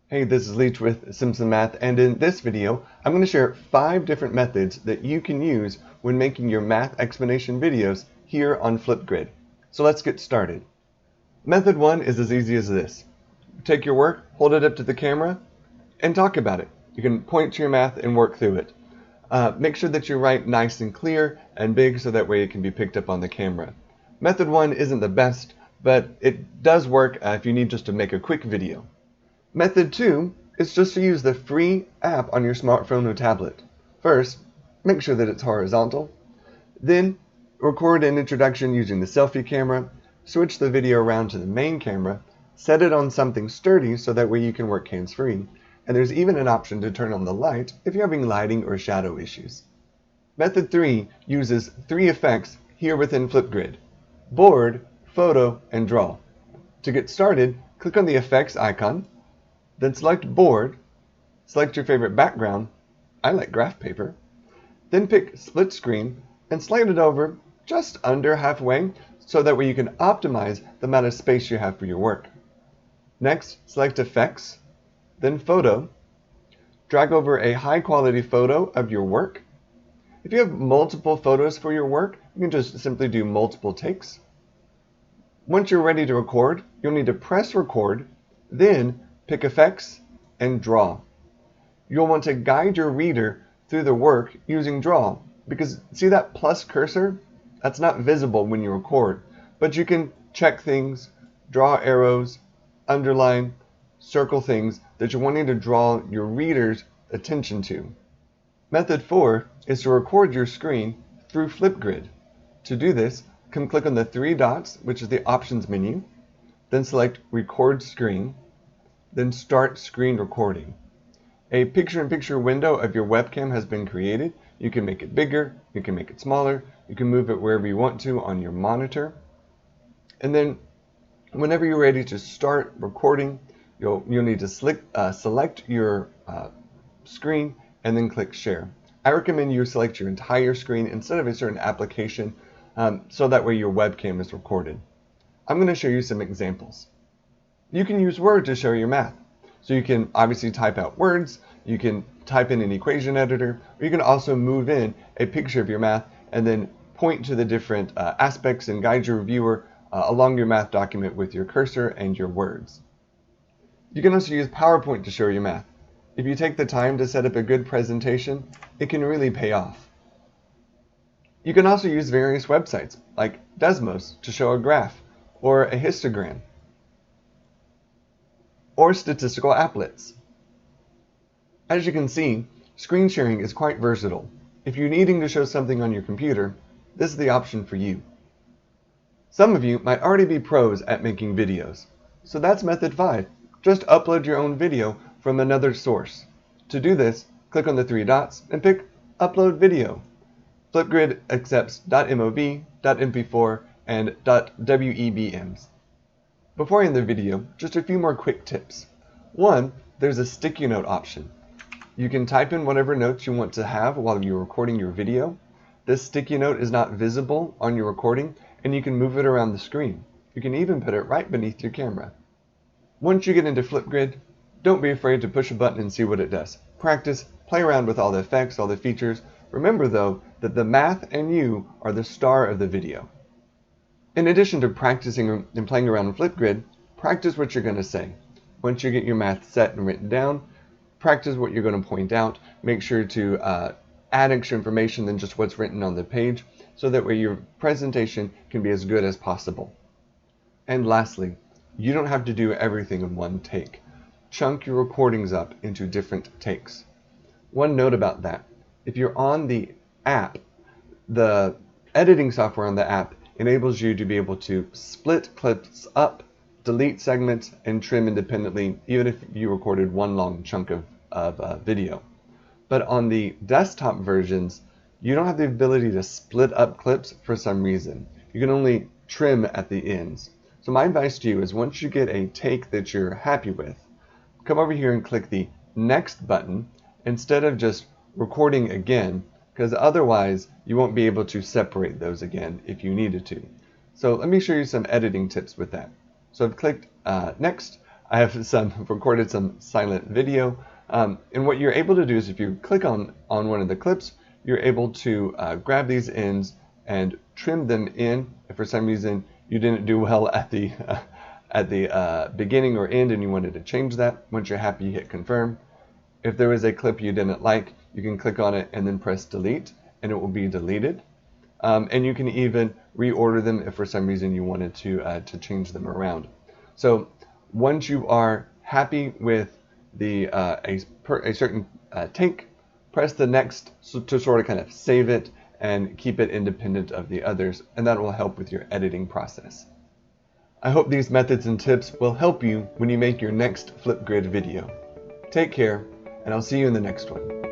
Hey, this is Leach with Simpson Math, and in this video, I'm going to share 5 different methods that you can use when making your math explanation videos here on Flipgrid. So let's get started. Method 1 is as easy as this. Take your work, hold it up to the camera, and talk about it. You can point to your math and work through it. Make sure that you write nice and clear and big so that way it can be picked up on the camera. Method 1 isn't the best, but it does work if you need just to make a quick video. Method 2 is just to use the free app on your smartphone or tablet. First, make sure that it's horizontal. Then, record an introduction using the selfie camera, switch the video around to the main camera, set it on something sturdy so that way you can work hands-free, and there's even an option to turn on the light if you're having lighting or shadow issues. Method 3 uses 3 effects here within Flipgrid: Board, Photo, and Draw. To get started, click on the effects icon, then select Board, select your favorite background, I like graph paper, then pick Split Screen and slide it over just under halfway so that way you can optimize the amount of space you have for your work. Next, select Effects, then Photo, drag over a high quality photo of your work. If you have multiple photos for your work, you can just simply do multiple takes. Once you're ready to record, you'll need to press Record, then pick Effects and Draw. You'll want to guide your reader through the work using Draw, because see that plus cursor? That's not visible when you record, but you can check things, draw arrows, underline, circle things that you're wanting to draw your reader's attention to. Method 4 is to record your screen through Flipgrid. To do this, click on the 3 dots, which is the Options menu, then select Record Screen, then Start Screen Recording. A picture-in-picture window of your webcam has been created. You can make it bigger, you can make it smaller, you can move it wherever you want to on your monitor. And then whenever you're ready to start recording, you'll need to select your screen and then click Share. I recommend you select your entire screen instead of a certain application so that way your webcam is recorded. I'm going to show you some examples. You can use Word to show your math. So you can obviously type out words, you can type in an equation editor, or you can also move in a picture of your math and then point to the different aspects and guide your viewer along your math document with your cursor and your words. You can also use PowerPoint to show your math. If you take the time to set up a good presentation, it can really pay off. You can also use various websites like Desmos to show a graph or a histogram, or statistical applets. As you can see, screen sharing is quite versatile. If you're needing to show something on your computer, this is the option for you. Some of you might already be pros at making videos, so that's method 5. Just upload your own video from another source. To do this, click on the 3 dots and pick Upload Video. Flipgrid accepts .mov, .mp4, and .webms. Before I end the video, just a few more quick tips. 1, there's a sticky note option. You can type in whatever notes you want to have while you're recording your video. This sticky note is not visible on your recording, and you can move it around the screen. You can even put it right beneath your camera. Once you get into Flipgrid, don't be afraid to push a button and see what it does. Practice, play around with all the effects, all the features. Remember though, that the math and you are the star of the video. In addition to practicing and playing around in Flipgrid, practice what you're going to say. Once you get your math set and written down, practice what you're going to point out. Make sure to add extra information than just what's written on the page, so that way your presentation can be as good as possible. And lastly, you don't have to do everything in one take. Chunk your recordings up into different takes. One note about that: if you're on the app, the editing software on the app enables you to be able to split clips up, delete segments, and trim independently, even if you recorded one long chunk of video. But on the desktop versions, you don't have the ability to split up clips for some reason. You can only trim at the ends. So my advice to you is, once you get a take that you're happy with, come over here and click the Next button instead of just recording again, because otherwise you won't be able to separate those again if you needed to. So let me show you some editing tips with that. So I've clicked Next. I have recorded some silent video. And what you're able to do is if you click on one of the clips, you're able to grab these ends and trim them in. If for some reason you didn't do well at the beginning or end and you wanted to change that, once you're happy, you hit confirm. If there was a clip you didn't like, you can click on it and then press delete, and it will be deleted. And you can even reorder them if for some reason you wanted to change them around. So once you are happy with the a certain take, press the next to sort of kind of save it and keep it independent of the others, and that will help with your editing process. I hope these methods and tips will help you when you make your next Flipgrid video. Take care, and I'll see you in the next one.